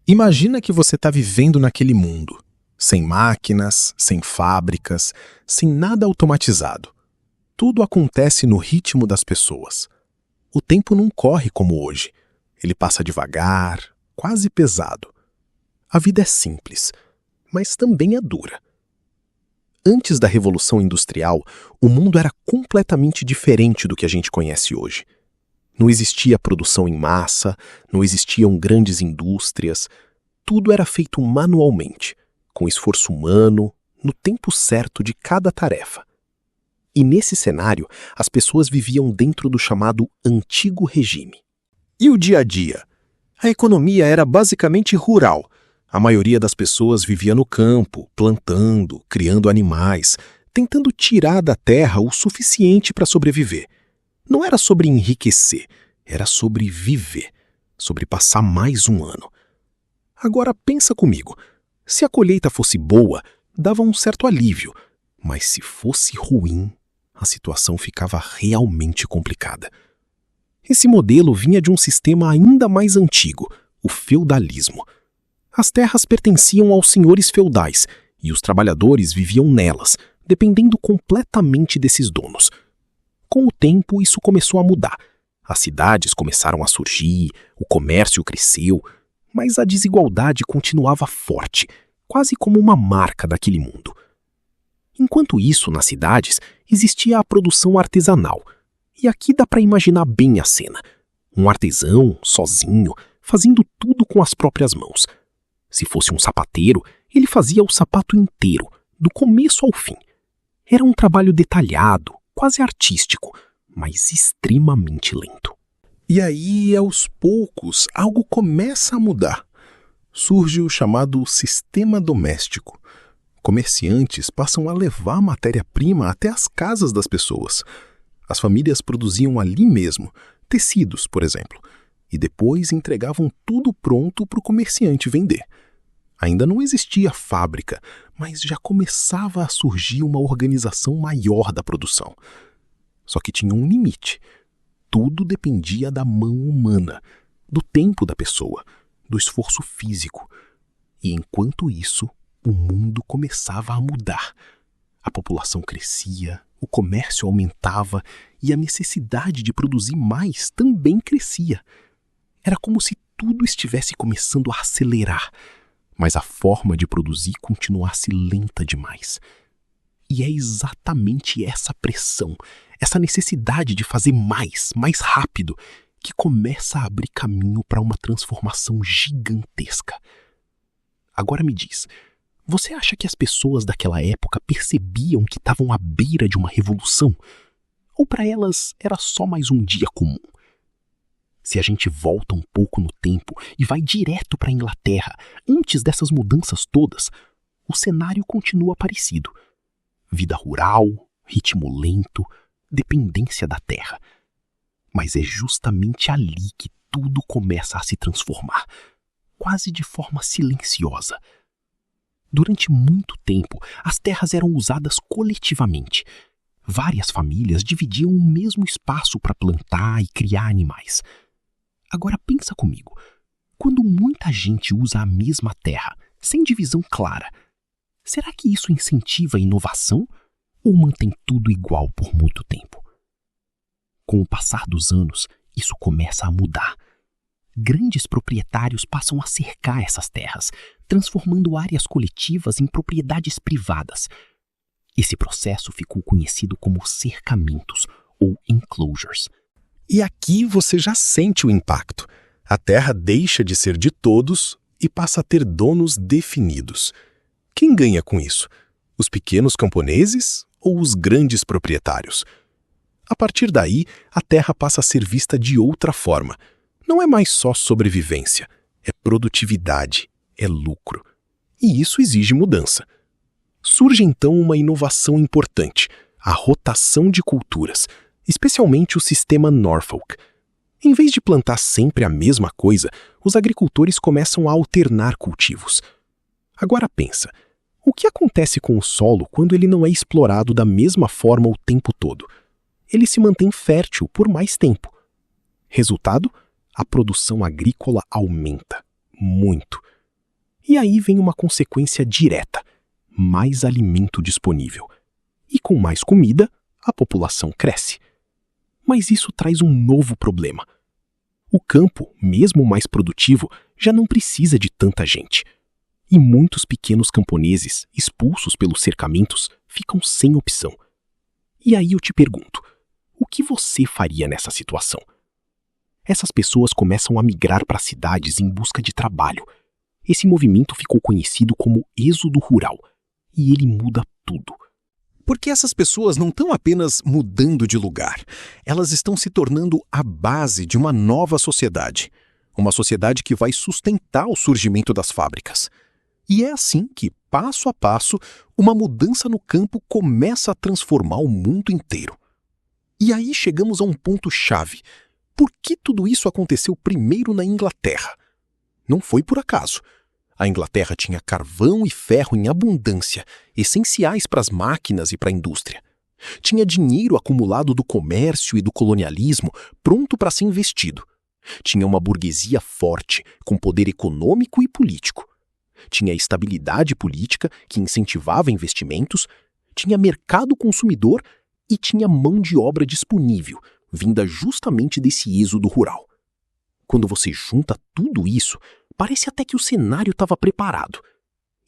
Imagina que você está vivendo naquele mundo, sem máquinas, sem fábricas, sem nada automatizado. Tudo acontece no ritmo das pessoas. O tempo não corre como hoje. Ele passa devagar, quase pesado. A vida é simples, mas também é dura. Antes da Revolução Industrial, o mundo era completamente diferente do que a gente conhece hoje. Não existia produção em massa, não existiam grandes indústrias. Tudo era feito manualmente, com esforço humano, no tempo certo de cada tarefa. E nesse cenário, as pessoas viviam dentro do chamado Antigo Regime. E o dia a dia? A economia era basicamente rural. A maioria das pessoas vivia no campo, plantando, criando animais, tentando tirar da terra o suficiente para sobreviver. Não era sobre enriquecer, era sobre viver, sobre passar mais um ano. Agora pensa comigo, se a colheita fosse boa, dava um certo alívio, mas se fosse ruim, a situação ficava realmente complicada. Esse modelo vinha de um sistema ainda mais antigo, o feudalismo. As terras pertenciam aos senhores feudais e os trabalhadores viviam nelas, dependendo completamente desses donos. Com o tempo, isso começou a mudar. As cidades começaram a surgir, o comércio cresceu, mas a desigualdade continuava forte, quase como uma marca daquele mundo. Enquanto isso, nas cidades, existia a produção artesanal. E aqui dá para imaginar bem a cena. Um artesão, sozinho, fazendo tudo com as próprias mãos. Se fosse um sapateiro, ele fazia o sapato inteiro, do começo ao fim. Era um trabalho detalhado, quase artístico, mas extremamente lento. E aí, aos poucos, algo começa a mudar. Surge o chamado sistema doméstico. Comerciantes passam a levar matéria-prima até as casas das pessoas. As famílias produziam ali mesmo, tecidos, por exemplo, e depois entregavam tudo pronto para o comerciante vender. Ainda não existia fábrica, mas já começava a surgir uma organização maior da produção. Só que tinha um limite. Tudo dependia da mão humana, do tempo da pessoa, do esforço físico. E enquanto isso, o mundo começava a mudar. A população crescia, o comércio aumentava e a necessidade de produzir mais também crescia. Era como se tudo estivesse começando a acelerar, mas a forma de produzir continuasse lenta demais. E é exatamente essa pressão, essa necessidade de fazer mais rápido, que começa a abrir caminho para uma transformação gigantesca. Agora me diz, você acha que as pessoas daquela época percebiam que estavam à beira de uma revolução? Ou para elas era só mais um dia comum? Se a gente volta um pouco no tempo e vai direto para a Inglaterra, antes dessas mudanças todas, o cenário continua parecido. Vida rural, ritmo lento, dependência da terra. Mas é justamente ali que tudo começa a se transformar, quase de forma silenciosa. Durante muito tempo, as terras eram usadas coletivamente. Várias famílias dividiam o mesmo espaço para plantar e criar animais. Agora pensa comigo, quando muita gente usa a mesma terra, sem divisão clara, será que isso incentiva a inovação ou mantém tudo igual por muito tempo? Com o passar dos anos, isso começa a mudar. Grandes proprietários passam a cercar essas terras, transformando áreas coletivas em propriedades privadas. Esse processo ficou conhecido como cercamentos ou enclosures. E aqui você já sente o impacto. A terra deixa de ser de todos e passa a ter donos definidos. Quem ganha com isso? Os pequenos camponeses ou os grandes proprietários? A partir daí, a terra passa a ser vista de outra forma. Não é mais só sobrevivência, é produtividade, é lucro. E isso exige mudança. Surge então uma inovação importante, a rotação de culturas, especialmente o sistema Norfolk. Em vez de plantar sempre a mesma coisa, os agricultores começam a alternar cultivos. Agora pensa, o que acontece com o solo quando ele não é explorado da mesma forma o tempo todo? Ele se mantém fértil por mais tempo. Resultado? A produção agrícola aumenta, muito. E aí vem uma consequência direta: mais alimento disponível. E com mais comida, a população cresce. Mas isso traz um novo problema. O campo, mesmo mais produtivo, já não precisa de tanta gente. E muitos pequenos camponeses, expulsos pelos cercamentos, ficam sem opção. E aí eu te pergunto, o que você faria nessa situação? Essas pessoas começam a migrar para cidades em busca de trabalho. Esse movimento ficou conhecido como êxodo rural, e ele muda tudo. Porque essas pessoas não estão apenas mudando de lugar, elas estão se tornando a base de uma nova sociedade. Uma sociedade que vai sustentar o surgimento das fábricas. E é assim que, passo a passo, uma mudança no campo começa a transformar o mundo inteiro. E aí chegamos a um ponto-chave. Por que tudo isso aconteceu primeiro na Inglaterra? Não foi por acaso. A Inglaterra tinha carvão e ferro em abundância, essenciais para as máquinas e para a indústria. Tinha dinheiro acumulado do comércio e do colonialismo, pronto para ser investido. Tinha uma burguesia forte, com poder econômico e político. Tinha estabilidade política, que incentivava investimentos. Tinha mercado consumidor e tinha mão de obra disponível, vinda justamente desse êxodo rural. Quando você junta tudo isso, parece até que o cenário estava preparado.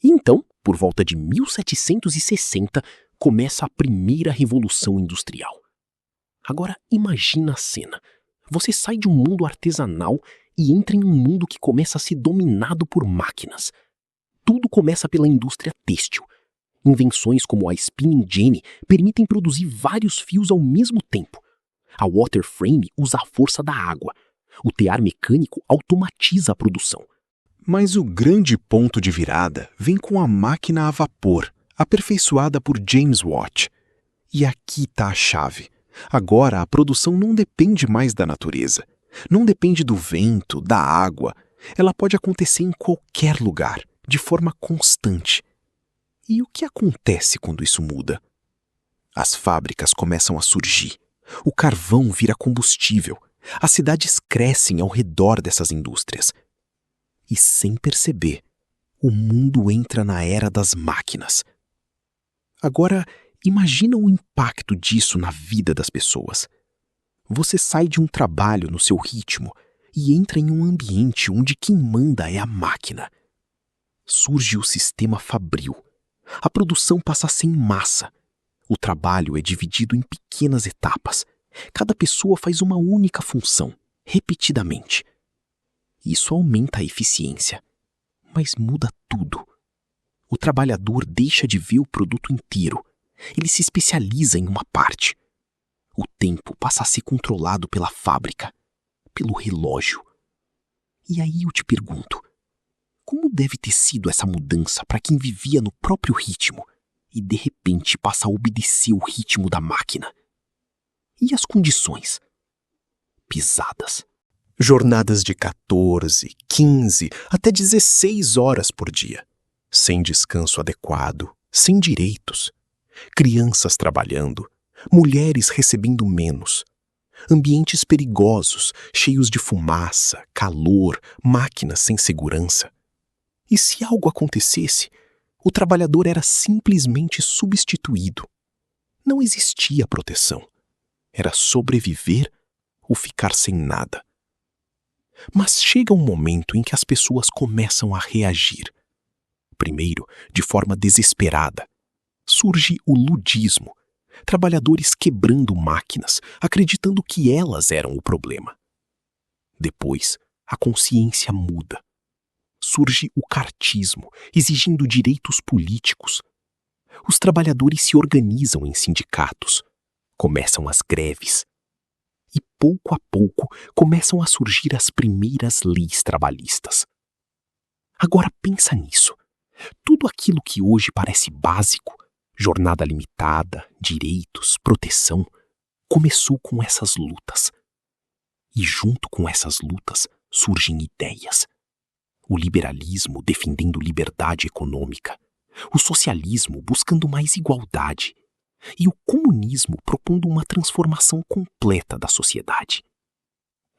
E então, por volta de 1760, começa a primeira Revolução Industrial. Agora, imagina a cena. Você sai de um mundo artesanal e entra em um mundo que começa a ser dominado por máquinas. Tudo começa pela indústria têxtil. Invenções como a spinning jenny permitem produzir vários fios ao mesmo tempo. A water frame usa a força da água. O tear mecânico automatiza a produção. Mas o grande ponto de virada vem com a máquina a vapor, aperfeiçoada por James Watt. E aqui está a chave. Agora a produção não depende mais da natureza. Não depende do vento, da água. Ela pode acontecer em qualquer lugar, de forma constante. E o que acontece quando isso muda? As fábricas começam a surgir. O carvão vira combustível. As cidades crescem ao redor dessas indústrias. E sem perceber, o mundo entra na era das máquinas. Agora, imagina o impacto disso na vida das pessoas. Você sai de um trabalho no seu ritmo e entra em um ambiente onde quem manda é a máquina. Surge o sistema fabril. A produção passa a ser em massa. O trabalho é dividido em pequenas etapas. Cada pessoa faz uma única função, repetidamente. Isso aumenta a eficiência, mas muda tudo. O trabalhador deixa de ver o produto inteiro. Ele se especializa em uma parte. O tempo passa a ser controlado pela fábrica, pelo relógio. E aí eu te pergunto, como deve ter sido essa mudança para quem vivia no próprio ritmo e de repente passa a obedecer o ritmo da máquina? E as condições? Pesadas. Jornadas de 14, 15, até 16 horas por dia. Sem descanso adequado, sem direitos. Crianças trabalhando, mulheres recebendo menos. Ambientes perigosos, cheios de fumaça, calor, máquinas sem segurança. E se algo acontecesse, o trabalhador era simplesmente substituído. Não existia proteção. Era sobreviver ou ficar sem nada. Mas chega um momento em que as pessoas começam a reagir. Primeiro, de forma desesperada. Surge o ludismo. Trabalhadores quebrando máquinas, acreditando que elas eram o problema. Depois, a consciência muda. Surge o cartismo, exigindo direitos políticos. Os trabalhadores se organizam em sindicatos. Começam as greves. E pouco a pouco começam a surgir as primeiras leis trabalhistas. Agora pensa nisso. Tudo aquilo que hoje parece básico, jornada limitada, direitos, proteção, começou com essas lutas. E junto com essas lutas surgem ideias. O liberalismo defendendo liberdade econômica, o socialismo buscando mais igualdade e o comunismo propondo uma transformação completa da sociedade.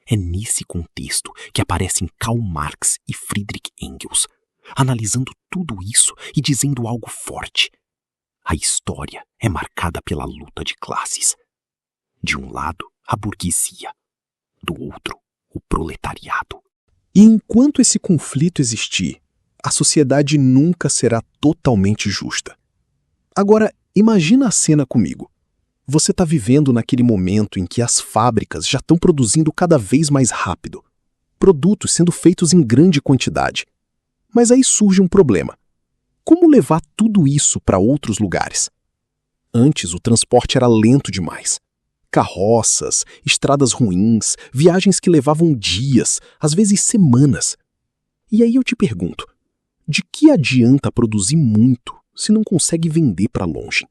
É nesse contexto que aparecem Karl Marx e Friedrich Engels, analisando tudo isso e dizendo algo forte. A história é marcada pela luta de classes. De um lado, a burguesia. Do outro, o proletariado. E enquanto esse conflito existir, a sociedade nunca será totalmente justa. Agora, imagina a cena comigo. Você está vivendo naquele momento em que as fábricas já estão produzindo cada vez mais rápido, produtos sendo feitos em grande quantidade. Mas aí surge um problema. Como levar tudo isso para outros lugares? Antes, o transporte era lento demais. Carroças, estradas ruins, viagens que levavam dias, às vezes semanas. E aí eu te pergunto, de que adianta produzir muito se não consegue vender para longe?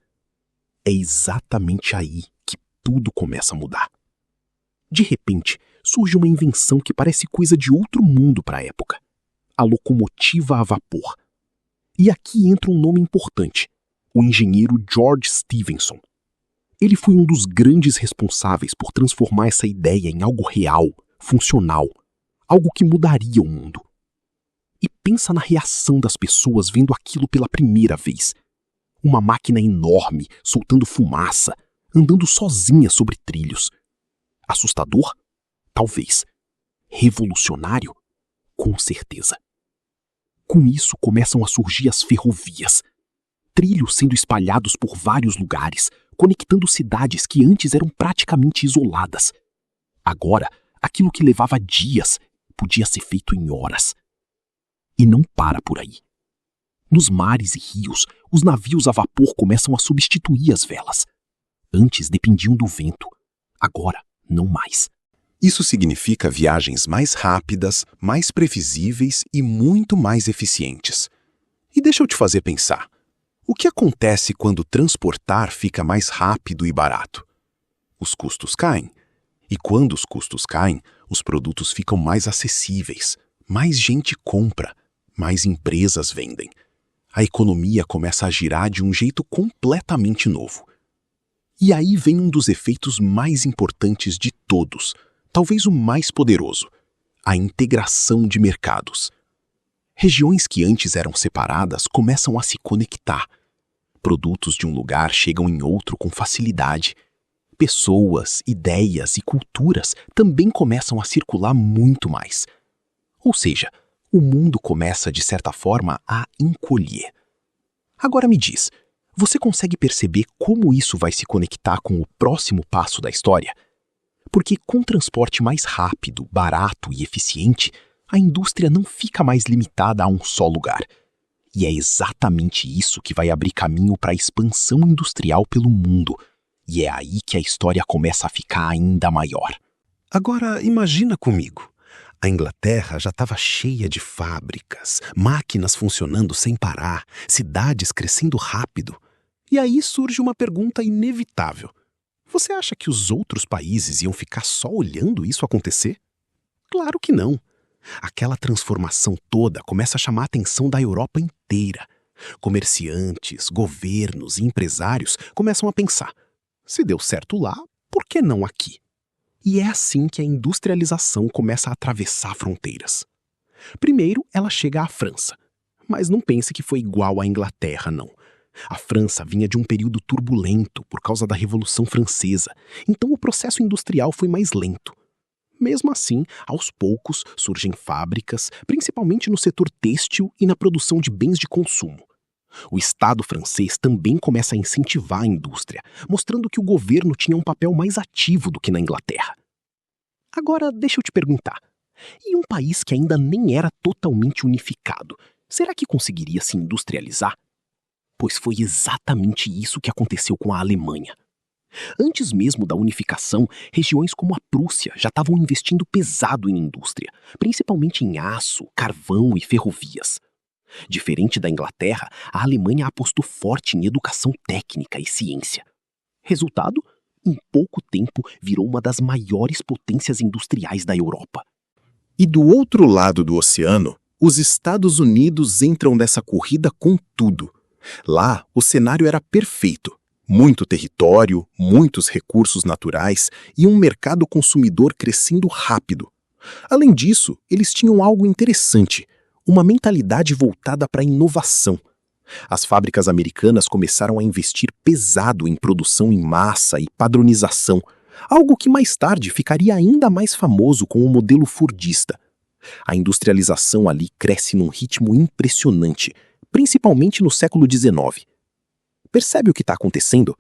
É exatamente aí que tudo começa a mudar. De repente, surge uma invenção que parece coisa de outro mundo para a época. A locomotiva a vapor. E aqui entra um nome importante, o engenheiro George Stephenson. Ele foi um dos grandes responsáveis por transformar essa ideia em algo real, funcional, algo que mudaria o mundo. E pensa na reação das pessoas vendo aquilo pela primeira vez. Uma máquina enorme, soltando fumaça, andando sozinha sobre trilhos. Assustador? Talvez. Revolucionário? Com certeza. Com isso começam a surgir as ferrovias. Trilhos sendo espalhados por vários lugares, conectando cidades que antes eram praticamente isoladas. Agora, aquilo que levava dias podia ser feito em horas. E não para por aí. Nos mares e rios, os navios a vapor começam a substituir as velas. Antes dependiam do vento, agora não mais. Isso significa viagens mais rápidas, mais previsíveis e muito mais eficientes. E deixa eu te fazer pensar. O que acontece quando transportar fica mais rápido e barato? Os custos caem. E quando os custos caem, os produtos ficam mais acessíveis, mais gente compra, mais empresas vendem. A economia começa a girar de um jeito completamente novo. E aí vem um dos efeitos mais importantes de todos, talvez o mais poderoso, a integração de mercados. Regiões que antes eram separadas começam a se conectar. Produtos de um lugar chegam em outro com facilidade. Pessoas, ideias e culturas também começam a circular muito mais. Ou seja, o mundo começa, de certa forma, a encolher. Agora me diz, você consegue perceber como isso vai se conectar com o próximo passo da história? Porque com transporte mais rápido, barato e eficiente, a indústria não fica mais limitada a um só lugar. E é exatamente isso que vai abrir caminho para a expansão industrial pelo mundo. E é aí que a história começa a ficar ainda maior. Agora, imagina comigo. A Inglaterra já estava cheia de fábricas, máquinas funcionando sem parar, cidades crescendo rápido. E aí surge uma pergunta inevitável. Você acha que os outros países iam ficar só olhando isso acontecer? Claro que não. Aquela transformação toda começa a chamar a atenção da Europa inteira. Comerciantes, governos e empresários começam a pensar: se deu certo lá, por que não aqui? E é assim que a industrialização começa a atravessar fronteiras. Primeiro, ela chega à França. Mas não pense que foi igual à Inglaterra, não. A França vinha de um período turbulento por causa da Revolução Francesa, então o processo industrial foi mais lento. Mesmo assim, aos poucos surgem fábricas, principalmente no setor têxtil e na produção de bens de consumo. O Estado francês também começa a incentivar a indústria, mostrando que o governo tinha um papel mais ativo do que na Inglaterra. Agora, deixa eu te perguntar, e um país que ainda nem era totalmente unificado, será que conseguiria se industrializar? Pois foi exatamente isso que aconteceu com a Alemanha. Antes mesmo da unificação, regiões como a Prússia já estavam investindo pesado em indústria, principalmente em aço, carvão e ferrovias. Diferente da Inglaterra, a Alemanha apostou forte em educação técnica e ciência. Resultado? Em pouco tempo virou uma das maiores potências industriais da Europa. E do outro lado do oceano, os Estados Unidos entram nessa corrida com tudo. Lá, o cenário era perfeito. Muito território, muitos recursos naturais e um mercado consumidor crescendo rápido. Além disso, eles tinham algo interessante, uma mentalidade voltada para a inovação. As fábricas americanas começaram a investir pesado em produção em massa e padronização, algo que mais tarde ficaria ainda mais famoso com o modelo fordista. A industrialização ali cresce num ritmo impressionante, principalmente no século XIX. Percebe o que está acontecendo?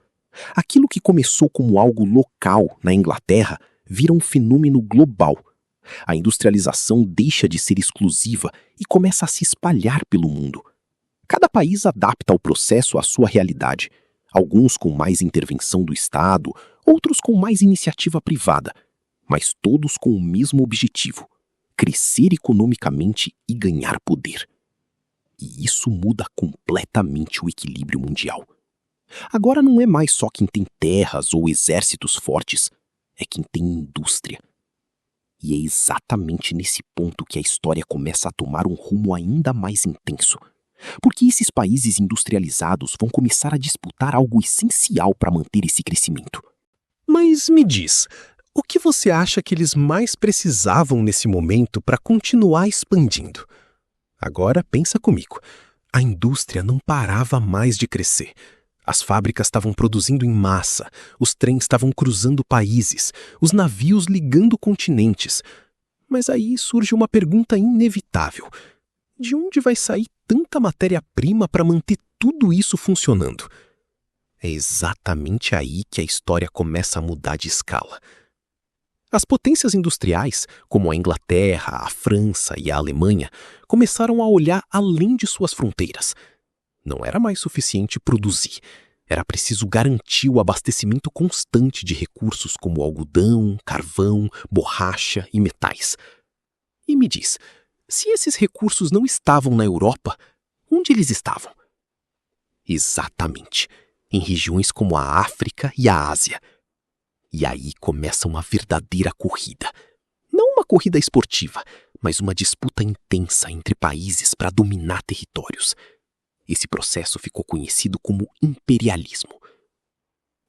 Aquilo que começou como algo local na Inglaterra vira um fenômeno global. A industrialização deixa de ser exclusiva e começa a se espalhar pelo mundo. Cada país adapta o processo à sua realidade, alguns com mais intervenção do Estado, outros com mais iniciativa privada, mas todos com o mesmo objetivo: crescer economicamente e ganhar poder. E isso muda completamente o equilíbrio mundial. Agora não é mais só quem tem terras ou exércitos fortes, é quem tem indústria. E é exatamente nesse ponto que a história começa a tomar um rumo ainda mais intenso. Porque esses países industrializados vão começar a disputar algo essencial para manter esse crescimento. Mas me diz, o que você acha que eles mais precisavam nesse momento para continuar expandindo? Agora pensa comigo. A indústria não parava mais de crescer. As fábricas estavam produzindo em massa, os trens estavam cruzando países, os navios ligando continentes. Mas aí surge uma pergunta inevitável. De onde vai sair tanta matéria-prima para manter tudo isso funcionando? É exatamente aí que a história começa a mudar de escala. As potências industriais, como a Inglaterra, a França e a Alemanha, começaram a olhar além de suas fronteiras. Não era mais suficiente produzir. Era preciso garantir o abastecimento constante de recursos como algodão, carvão, borracha e metais. E me diz, se esses recursos não estavam na Europa, onde eles estavam? Exatamente, em regiões como a África e a Ásia. E aí começa uma verdadeira corrida. Não uma corrida esportiva, mas uma disputa intensa entre países para dominar territórios. Esse processo ficou conhecido como imperialismo.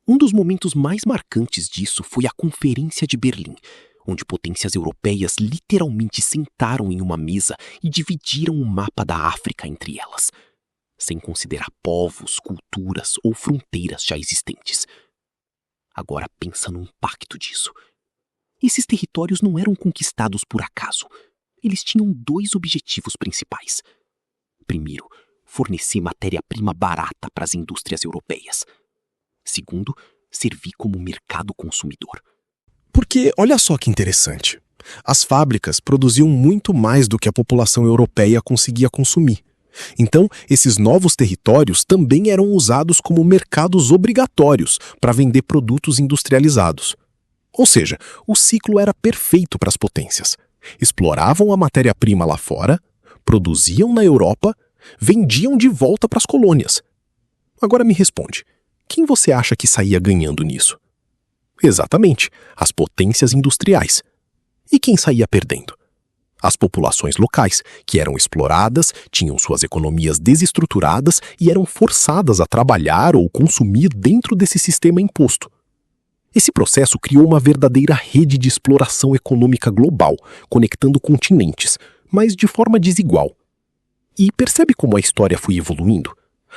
Um dos momentos mais marcantes disso foi a Conferência de Berlim, onde potências europeias literalmente sentaram em uma mesa e dividiram o mapa da África entre elas, sem considerar povos, culturas ou fronteiras já existentes. Agora pensa no impacto disso. Esses territórios não eram conquistados por acaso. Eles tinham dois objetivos principais. Primeiro, fornecer matéria-prima barata para as indústrias europeias. Segundo, servir como mercado consumidor. Porque olha só que interessante. As fábricas produziam muito mais do que a população europeia conseguia consumir. Então, esses novos territórios também eram usados como mercados obrigatórios para vender produtos industrializados. Ou seja, o ciclo era perfeito para as potências. Exploravam a matéria-prima lá fora, produziam na Europa, vendiam de volta para as colônias. Agora me responde, quem você acha que saía ganhando nisso? Exatamente, as potências industriais. E quem saía perdendo? As populações locais, que eram exploradas, tinham suas economias desestruturadas e eram forçadas a trabalhar ou consumir dentro desse sistema imposto. Esse processo criou uma verdadeira rede de exploração econômica global, conectando continentes, mas de forma desigual. E percebe como a história foi evoluindo?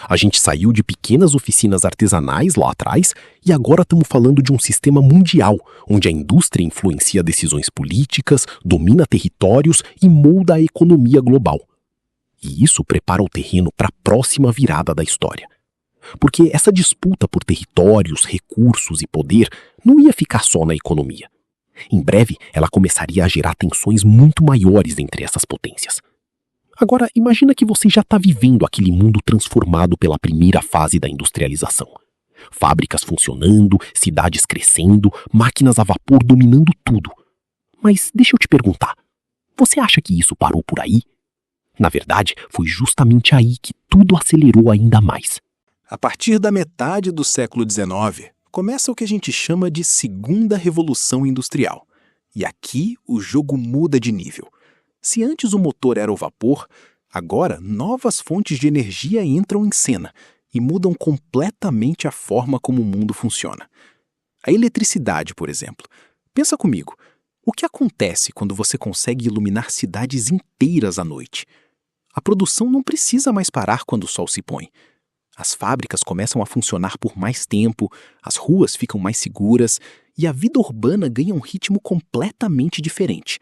A gente saiu de pequenas oficinas artesanais lá atrás e agora estamos falando de um sistema mundial, onde a indústria influencia decisões políticas, domina territórios e molda a economia global. E isso prepara o terreno para a próxima virada da história. Porque essa disputa por territórios, recursos e poder não ia ficar só na economia. Em breve, ela começaria a gerar tensões muito maiores entre essas potências. Agora, imagina que você já está vivendo aquele mundo transformado pela primeira fase da industrialização. Fábricas funcionando, cidades crescendo, máquinas a vapor dominando tudo. Mas deixa eu te perguntar, você acha que isso parou por aí? Na verdade, foi justamente aí que tudo acelerou ainda mais. A partir da metade do século XIX, começa o que a gente chama de Segunda Revolução Industrial. E aqui o jogo muda de nível. Se antes o motor era o vapor, agora novas fontes de energia entram em cena e mudam completamente a forma como o mundo funciona. A eletricidade, por exemplo. Pensa comigo, o que acontece quando você consegue iluminar cidades inteiras à noite? A produção não precisa mais parar quando o sol se põe. As fábricas começam a funcionar por mais tempo, as ruas ficam mais seguras e a vida urbana ganha um ritmo completamente diferente.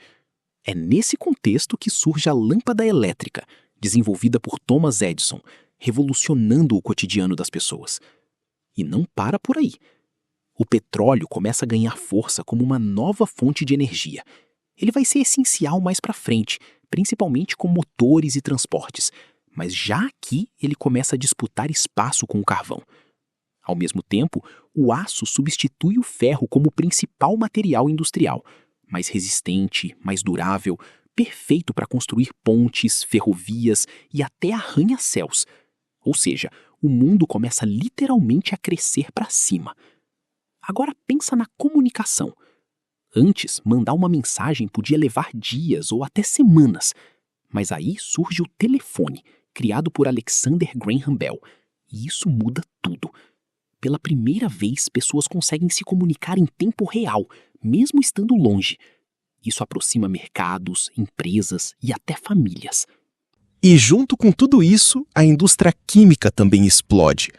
É nesse contexto que surge a lâmpada elétrica, desenvolvida por Thomas Edison, revolucionando o cotidiano das pessoas. E não para por aí. O petróleo começa a ganhar força como uma nova fonte de energia. Ele vai ser essencial mais para frente, principalmente com motores e transportes, mas já aqui ele começa a disputar espaço com o carvão. Ao mesmo tempo, o aço substitui o ferro como principal material industrial, mais resistente, mais durável, perfeito para construir pontes, ferrovias e até arranha-céus. Ou seja, o mundo começa literalmente a crescer para cima. Agora pensa na comunicação. Antes, mandar uma mensagem podia levar dias ou até semanas. Mas aí surge o telefone, criado por Alexander Graham Bell. E isso muda tudo. Pela primeira vez, pessoas conseguem se comunicar em tempo real, mesmo estando longe. Isso aproxima mercados, empresas e até famílias. E junto com tudo isso, a indústria química também explode.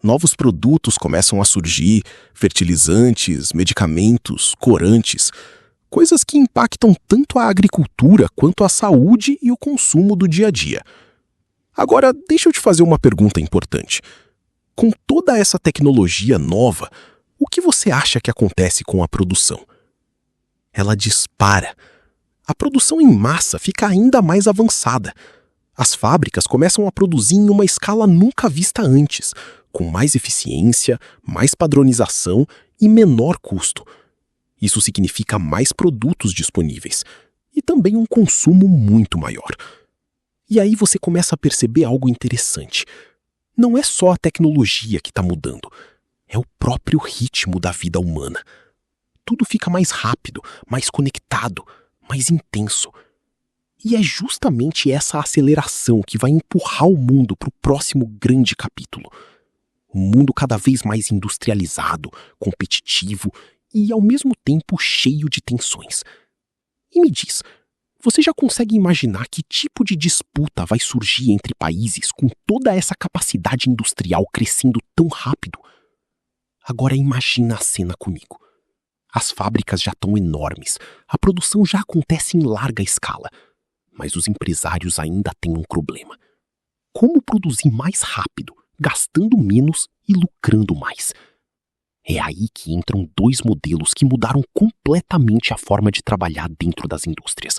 Novos produtos começam a surgir, fertilizantes, medicamentos, corantes, coisas que impactam tanto a agricultura quanto a saúde e o consumo do dia a dia. Agora, deixa eu te fazer uma pergunta importante. Com toda essa tecnologia nova, o que você acha que acontece com a produção? Ela dispara. A produção em massa fica ainda mais avançada. As fábricas começam a produzir em uma escala nunca vista antes, com mais eficiência, mais padronização e menor custo. Isso significa mais produtos disponíveis e também um consumo muito maior. E aí você começa a perceber algo interessante. Não é só a tecnologia que está mudando, é o próprio ritmo da vida humana. Tudo fica mais rápido, mais conectado, mais intenso. E é justamente essa aceleração que vai empurrar o mundo para o próximo grande capítulo. Um mundo cada vez mais industrializado, competitivo e, ao mesmo tempo, cheio de tensões. E me diz, você já consegue imaginar que tipo de disputa vai surgir entre países com toda essa capacidade industrial crescendo tão rápido? Agora imagina a cena comigo. As fábricas já estão enormes, a produção já acontece em larga escala. Mas os empresários ainda têm um problema. Como produzir mais rápido, gastando menos e lucrando mais? É aí que entram dois modelos que mudaram completamente a forma de trabalhar dentro das indústrias.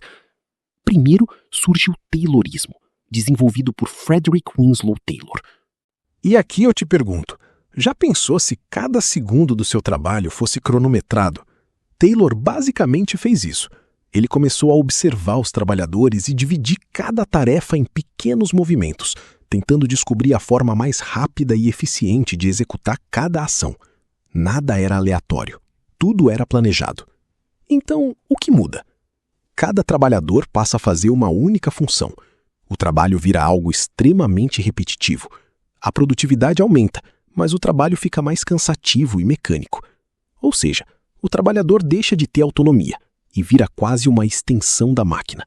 Primeiro surge o Taylorismo, desenvolvido por Frederick Winslow Taylor. E aqui eu te pergunto, já pensou se cada segundo do seu trabalho fosse cronometrado? Taylor basicamente fez isso. Ele começou a observar os trabalhadores e dividir cada tarefa em pequenos movimentos, tentando descobrir a forma mais rápida e eficiente de executar cada ação. Nada era aleatório, tudo era planejado. Então, o que muda? Cada trabalhador passa a fazer uma única função. O trabalho vira algo extremamente repetitivo. A produtividade aumenta, mas o trabalho fica mais cansativo e mecânico. Ou seja, o trabalhador deixa de ter autonomia e vira quase uma extensão da máquina.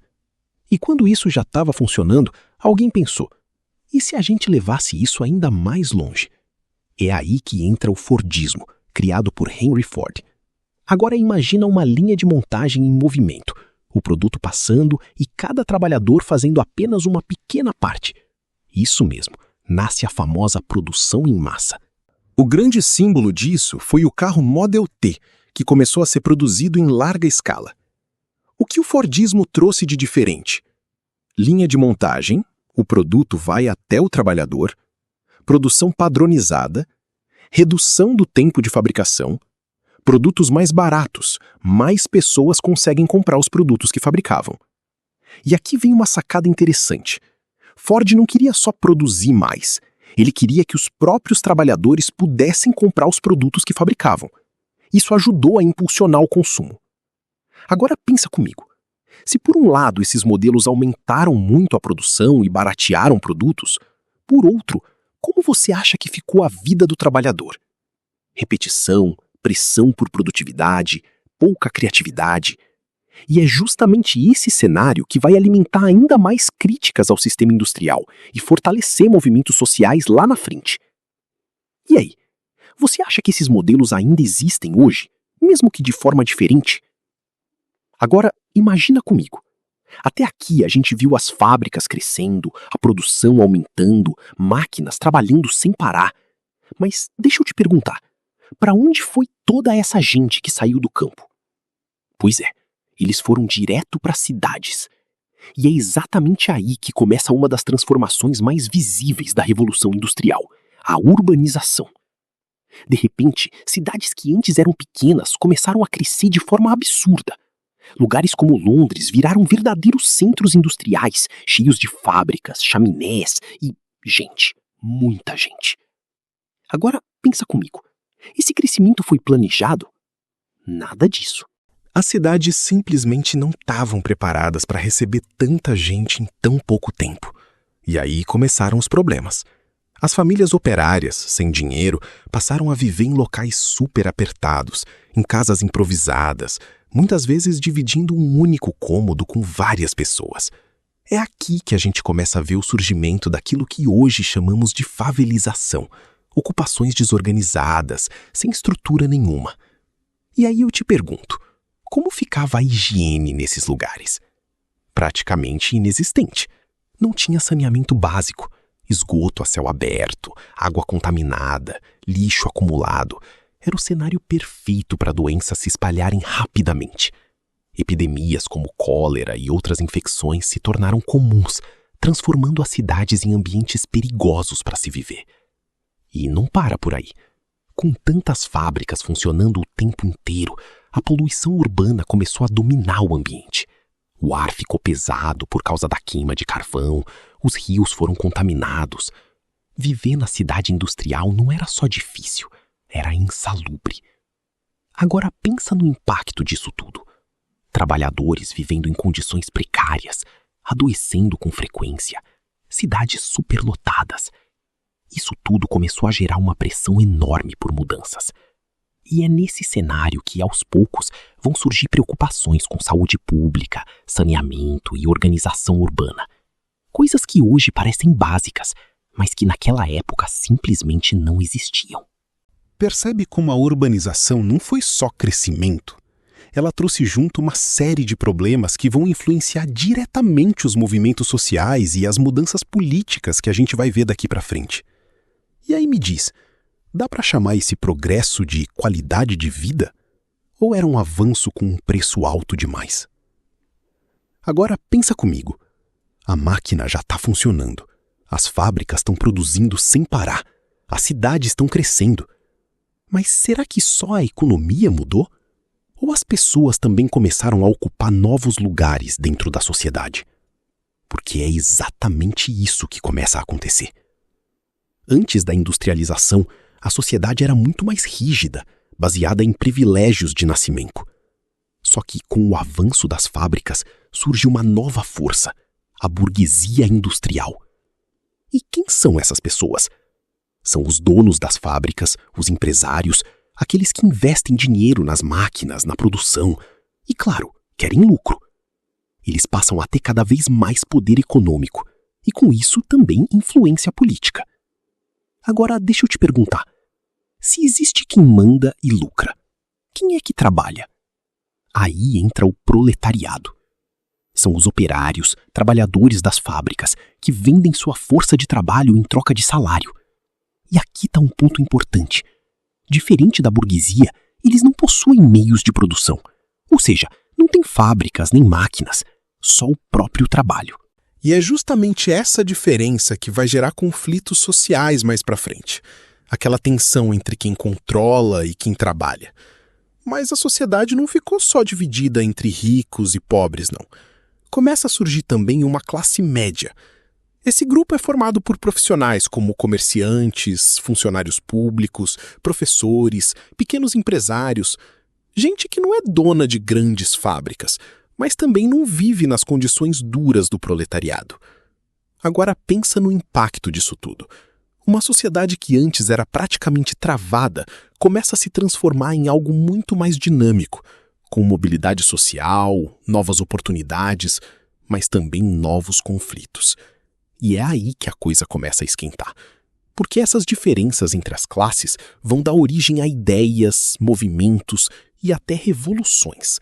E quando isso já estava funcionando, alguém pensou, e se a gente levasse isso ainda mais longe? É aí que entra o Fordismo, criado por Henry Ford. Agora imagina uma linha de montagem em movimento, o produto passando e cada trabalhador fazendo apenas uma pequena parte. Isso mesmo, nasce a famosa produção em massa. O grande símbolo disso foi o carro Model T, que começou a ser produzido em larga escala. O que o Fordismo trouxe de diferente? Linha de montagem, o produto vai até o trabalhador, produção padronizada, redução do tempo de fabricação, produtos mais baratos, mais pessoas conseguem comprar os produtos que fabricavam. E aqui vem uma sacada interessante. Ford não queria só produzir mais, ele queria que os próprios trabalhadores pudessem comprar os produtos que fabricavam. Isso ajudou a impulsionar o consumo. Agora pensa comigo. Se por um lado esses modelos aumentaram muito a produção e baratearam produtos, por outro, como você acha que ficou a vida do trabalhador? Repetição, pressão por produtividade, pouca criatividade. E é justamente esse cenário que vai alimentar ainda mais críticas ao sistema industrial e fortalecer movimentos sociais lá na frente. E aí, você acha que esses modelos ainda existem hoje, mesmo que de forma diferente? Agora, imagina comigo. Até aqui a gente viu as fábricas crescendo, a produção aumentando, máquinas trabalhando sem parar. Mas deixa eu te perguntar, para onde foi toda essa gente que saiu do campo? Pois é, eles foram direto para cidades. E é exatamente aí que começa uma das transformações mais visíveis da Revolução Industrial, a urbanização. De repente, cidades que antes eram pequenas começaram a crescer de forma absurda. Lugares como Londres viraram verdadeiros centros industriais, cheios de fábricas, chaminés e gente, muita gente. Agora, pensa comigo. Esse crescimento foi planejado? Nada disso. As cidades simplesmente não estavam preparadas para receber tanta gente em tão pouco tempo. E aí começaram os problemas. As famílias operárias, sem dinheiro, passaram a viver em locais super apertados, em casas improvisadas, muitas vezes dividindo um único cômodo com várias pessoas. É aqui que a gente começa a ver o surgimento daquilo que hoje chamamos de favelização, ocupações desorganizadas, sem estrutura nenhuma. E aí eu te pergunto, como ficava a higiene nesses lugares? Praticamente inexistente. Não tinha saneamento básico, esgoto a céu aberto, água contaminada, lixo acumulado. Era o cenário perfeito para doenças se espalharem rapidamente. Epidemias como cólera e outras infecções se tornaram comuns, transformando as cidades em ambientes perigosos para se viver. E não para por aí. Com tantas fábricas funcionando o tempo inteiro, a poluição urbana começou a dominar o ambiente. O ar ficou pesado por causa da queima de carvão, os rios foram contaminados. Viver na cidade industrial não era só difícil, era insalubre. Agora pensa no impacto disso tudo. Trabalhadores vivendo em condições precárias, adoecendo com frequência, cidades superlotadas. Isso tudo começou a gerar uma pressão enorme por mudanças. E é nesse cenário que, aos poucos, vão surgir preocupações com saúde pública, saneamento e organização urbana. Coisas que hoje parecem básicas, mas que naquela época simplesmente não existiam. Percebe como a urbanização não foi só crescimento? Ela trouxe junto uma série de problemas que vão influenciar diretamente os movimentos sociais e as mudanças políticas que a gente vai ver daqui para frente. E aí me diz, dá para chamar esse progresso de qualidade de vida? Ou era um avanço com um preço alto demais? Agora pensa comigo. A máquina já está funcionando. As fábricas estão produzindo sem parar. As cidades estão crescendo. Mas será que só a economia mudou? Ou as pessoas também começaram a ocupar novos lugares dentro da sociedade? Porque é exatamente isso que começa a acontecer. Antes da industrialização, a sociedade era muito mais rígida, baseada em privilégios de nascimento. Só que com o avanço das fábricas, surge uma nova força, a burguesia industrial. E quem são essas pessoas? São os donos das fábricas, os empresários, aqueles que investem dinheiro nas máquinas, na produção e, claro, querem lucro. Eles passam a ter cada vez mais poder econômico e, com isso, também influência política. Agora, deixa eu te perguntar. Se existe quem manda e lucra, quem é que trabalha? Aí entra o proletariado. São os operários, trabalhadores das fábricas, que vendem sua força de trabalho em troca de salário. E aqui está um ponto importante. Diferente da burguesia, eles não possuem meios de produção. Ou seja, não tem fábricas nem máquinas, só o próprio trabalho. E é justamente essa diferença que vai gerar conflitos sociais mais para frente. Aquela tensão entre quem controla e quem trabalha. Mas a sociedade não ficou só dividida entre ricos e pobres, não. Começa a surgir também uma classe média. Esse grupo é formado por profissionais como comerciantes, funcionários públicos, professores, pequenos empresários, gente que não é dona de grandes fábricas, mas também não vive nas condições duras do proletariado. Agora pensa no impacto disso tudo. Uma sociedade que antes era praticamente travada começa a se transformar em algo muito mais dinâmico, com mobilidade social, novas oportunidades, mas também novos conflitos. E é aí que a coisa começa a esquentar. Porque essas diferenças entre as classes vão dar origem a ideias, movimentos e até revoluções.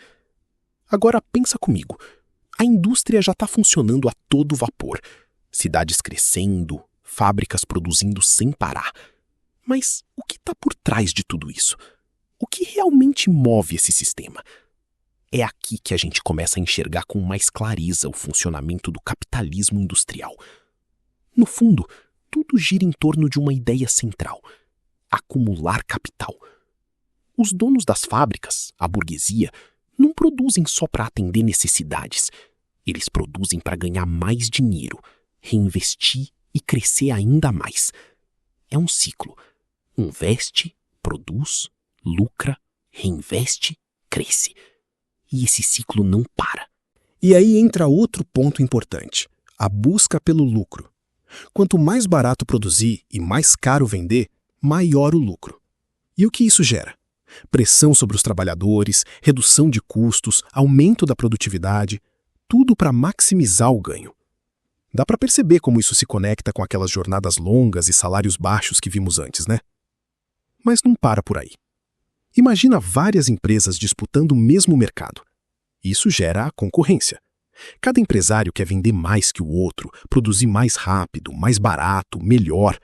Agora pensa comigo, a indústria já está funcionando a todo vapor, cidades crescendo, fábricas produzindo sem parar. Mas o que está por trás de tudo isso? O que realmente move esse sistema? É aqui que a gente começa a enxergar com mais clareza o funcionamento do capitalismo industrial. No fundo, tudo gira em torno de uma ideia central: acumular capital. Os donos das fábricas, a burguesia, não produzem só para atender necessidades. Eles produzem para ganhar mais dinheiro, reinvestir e crescer ainda mais. É um ciclo. Investe, produz, lucra, reinveste, cresce. E esse ciclo não para. E aí entra outro ponto importante: a busca pelo lucro. Quanto mais barato produzir e mais caro vender, maior o lucro. E o que isso gera? Pressão sobre os trabalhadores, redução de custos, aumento da produtividade, tudo para maximizar o ganho. Dá para perceber como isso se conecta com aquelas jornadas longas e salários baixos que vimos antes, né? Mas não para por aí. Imagina várias empresas disputando o mesmo mercado. Isso gera a concorrência. Cada empresário quer vender mais que o outro, produzir mais rápido, mais barato, melhor.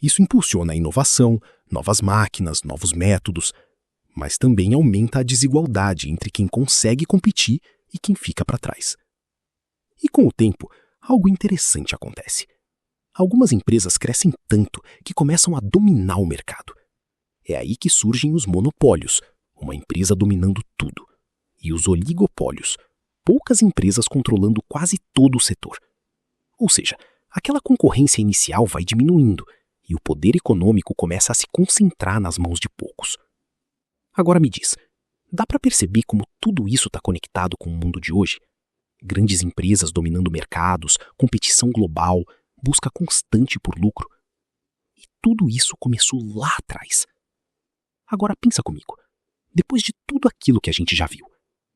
Isso impulsiona a inovação, novas máquinas, novos métodos, mas também aumenta a desigualdade entre quem consegue competir e quem fica para trás. E com o tempo, algo interessante acontece. Algumas empresas crescem tanto que começam a dominar o mercado. É aí que surgem os monopólios, uma empresa dominando tudo, e os oligopólios, poucas empresas controlando quase todo o setor. Ou seja, aquela concorrência inicial vai diminuindo e o poder econômico começa a se concentrar nas mãos de poucos. Agora me diz, dá para perceber como tudo isso está conectado com o mundo de hoje? Grandes empresas dominando mercados, competição global, busca constante por lucro. E tudo isso começou lá atrás. Agora pensa comigo, depois de tudo aquilo que a gente já viu,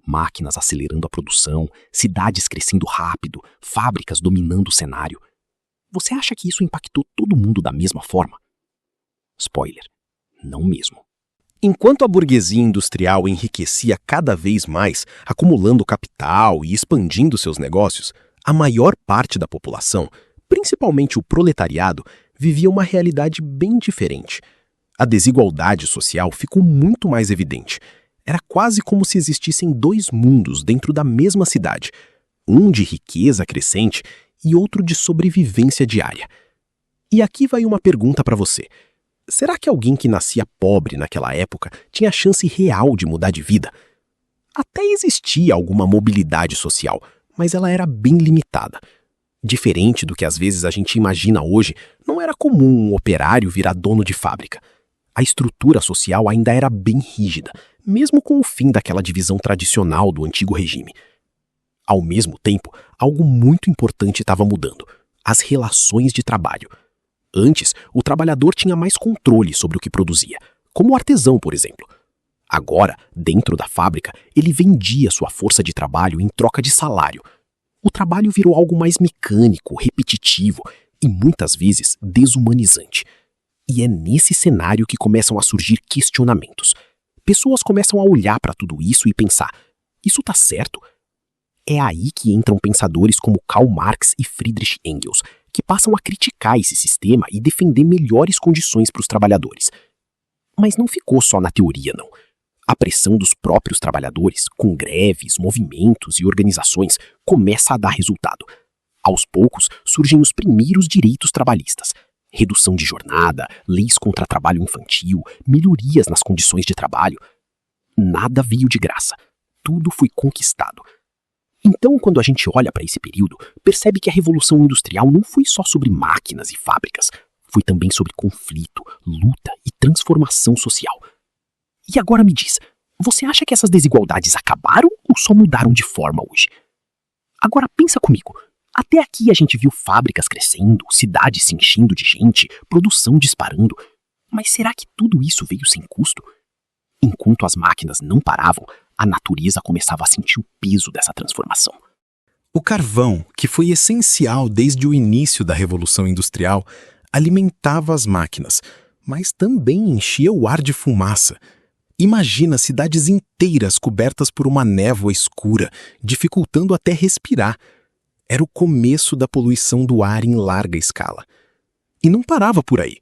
máquinas acelerando a produção, cidades crescendo rápido, fábricas dominando o cenário, você acha que isso impactou todo mundo da mesma forma? Spoiler, não mesmo. Enquanto a burguesia industrial enriquecia cada vez mais, acumulando capital e expandindo seus negócios, a maior parte da população, principalmente o proletariado, vivia uma realidade bem diferente. A desigualdade social ficou muito mais evidente. Era quase como se existissem dois mundos dentro da mesma cidade, um de riqueza crescente e outro de sobrevivência diária. E aqui vai uma pergunta para você. Será que alguém que nascia pobre naquela época tinha chance real de mudar de vida? Até existia alguma mobilidade social, mas ela era bem limitada. Diferente do que às vezes a gente imagina hoje, não era comum um operário virar dono de fábrica. A estrutura social ainda era bem rígida, mesmo com o fim daquela divisão tradicional do antigo regime. Ao mesmo tempo, algo muito importante estava mudando: as relações de trabalho. Antes, o trabalhador tinha mais controle sobre o que produzia, como o artesão, por exemplo. Agora, dentro da fábrica, ele vendia sua força de trabalho em troca de salário. O trabalho virou algo mais mecânico, repetitivo e muitas vezes desumanizante. E é nesse cenário que começam a surgir questionamentos. Pessoas começam a olhar para tudo isso e pensar: isso está certo? É aí que entram pensadores como Karl Marx e Friedrich Engels, que passam a criticar esse sistema e defender melhores condições para os trabalhadores. Mas não ficou só na teoria, não. A pressão dos próprios trabalhadores, com greves, movimentos e organizações, começa a dar resultado. Aos poucos, surgem os primeiros direitos trabalhistas: redução de jornada, leis contra trabalho infantil, melhorias nas condições de trabalho. Nada veio de graça. Tudo foi conquistado. Então, quando a gente olha para esse período, percebe que a Revolução Industrial não foi só sobre máquinas e fábricas, foi também sobre conflito, luta e transformação social. E agora me diz, você acha que essas desigualdades acabaram ou só mudaram de forma hoje? Agora pensa comigo, até aqui a gente viu fábricas crescendo, cidades se enchendo de gente, produção disparando, mas será que tudo isso veio sem custo? Enquanto as máquinas não paravam, A natureza começava a sentir o peso dessa transformação. O carvão, que foi essencial desde o início da Revolução Industrial, alimentava as máquinas, mas também enchia o ar de fumaça. Imagina cidades inteiras cobertas por uma névoa escura, dificultando até respirar. Era o começo da poluição do ar em larga escala. E não parava por aí.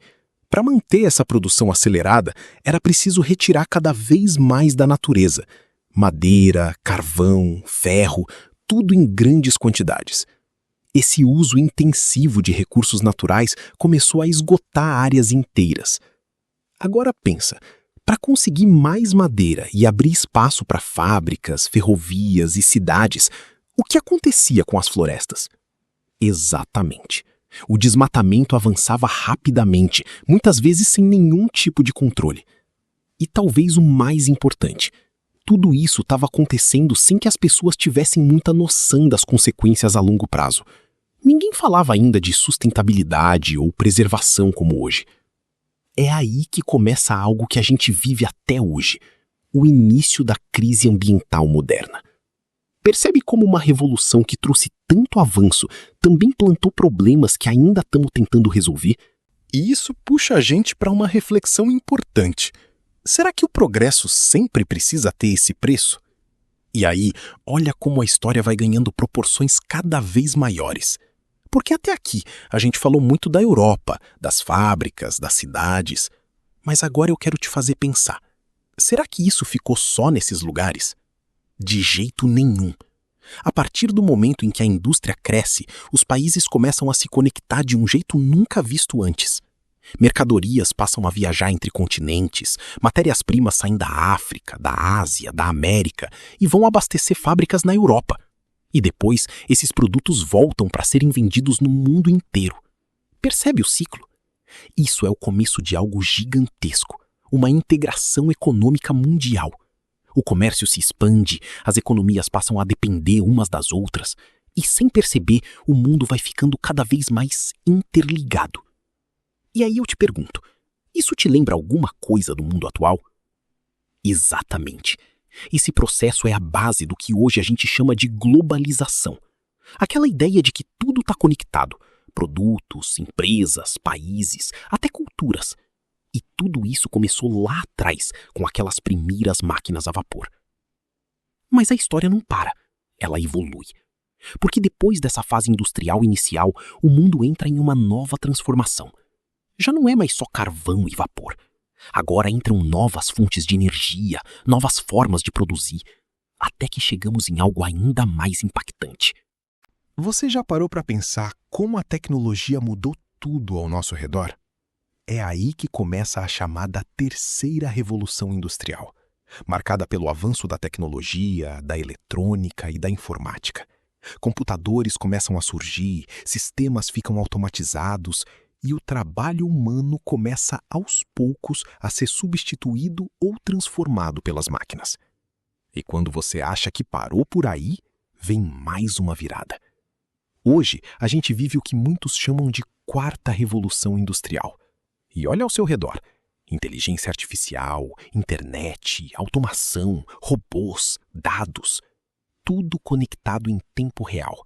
Para manter essa produção acelerada, era preciso retirar cada vez mais da natureza. Madeira, carvão, ferro, tudo em grandes quantidades. Esse uso intensivo de recursos naturais começou a esgotar áreas inteiras. Agora pensa, para conseguir mais madeira e abrir espaço para fábricas, ferrovias e cidades, o que acontecia com as florestas? Exatamente. O desmatamento avançava rapidamente, muitas vezes sem nenhum tipo de controle. E talvez o mais importante, tudo isso estava acontecendo sem que as pessoas tivessem muita noção das consequências a longo prazo. Ninguém falava ainda de sustentabilidade ou preservação como hoje. É aí que começa algo que a gente vive até hoje, o início da crise ambiental moderna. Percebe como uma revolução que trouxe tanto avanço também plantou problemas que ainda estamos tentando resolver? E isso puxa a gente para uma reflexão importante. Será que o progresso sempre precisa ter esse preço? E aí, olha como a história vai ganhando proporções cada vez maiores. Porque até aqui a gente falou muito da Europa, das fábricas, das cidades. Mas agora eu quero te fazer pensar. Será que isso ficou só nesses lugares? De jeito nenhum. A partir do momento em que a indústria cresce, os países começam a se conectar de um jeito nunca visto antes. Mercadorias passam a viajar entre continentes, matérias-primas saem da África, da Ásia, da América e vão abastecer fábricas na Europa. E depois, esses produtos voltam para serem vendidos no mundo inteiro. Percebe o ciclo? Isso é o começo de algo gigantesco, uma integração econômica mundial. O comércio se expande, as economias passam a depender umas das outras, e sem perceber, o mundo vai ficando cada vez mais interligado. E aí eu te pergunto, isso te lembra alguma coisa do mundo atual? Exatamente. Esse processo é a base do que hoje a gente chama de globalização. Aquela ideia de que tudo está conectado, produtos, empresas, países, até culturas. E tudo isso começou lá atrás, com aquelas primeiras máquinas a vapor. Mas a história não para, ela evolui. Porque depois dessa fase industrial inicial, o mundo entra em uma nova transformação. Já não é mais só carvão e vapor. Agora entram novas fontes de energia, novas formas de produzir, até que chegamos em algo ainda mais impactante. Você já parou para pensar como a tecnologia mudou tudo ao nosso redor? É aí que começa a chamada terceira revolução industrial, marcada pelo avanço da tecnologia, da eletrônica e da informática. Computadores começam a surgir, sistemas ficam automatizados e o trabalho humano começa aos poucos a ser substituído ou transformado pelas máquinas. E quando você acha que parou por aí, vem mais uma virada. Hoje, a gente vive o que muitos chamam de quarta revolução industrial. E olha ao seu redor. Inteligência artificial, internet, automação, robôs, dados. Tudo conectado em tempo real.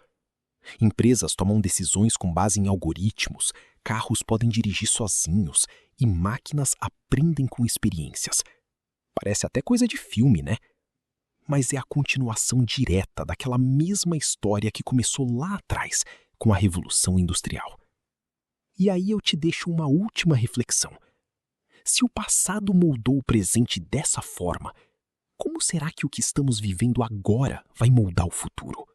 Empresas tomam decisões com base em algoritmos, carros podem dirigir sozinhos e máquinas aprendem com experiências. Parece até coisa de filme, né? Mas é a continuação direta daquela mesma história que começou lá atrás, com a Revolução Industrial. E aí eu te deixo uma última reflexão. Se o passado moldou o presente dessa forma, como será que o que estamos vivendo agora vai moldar o futuro?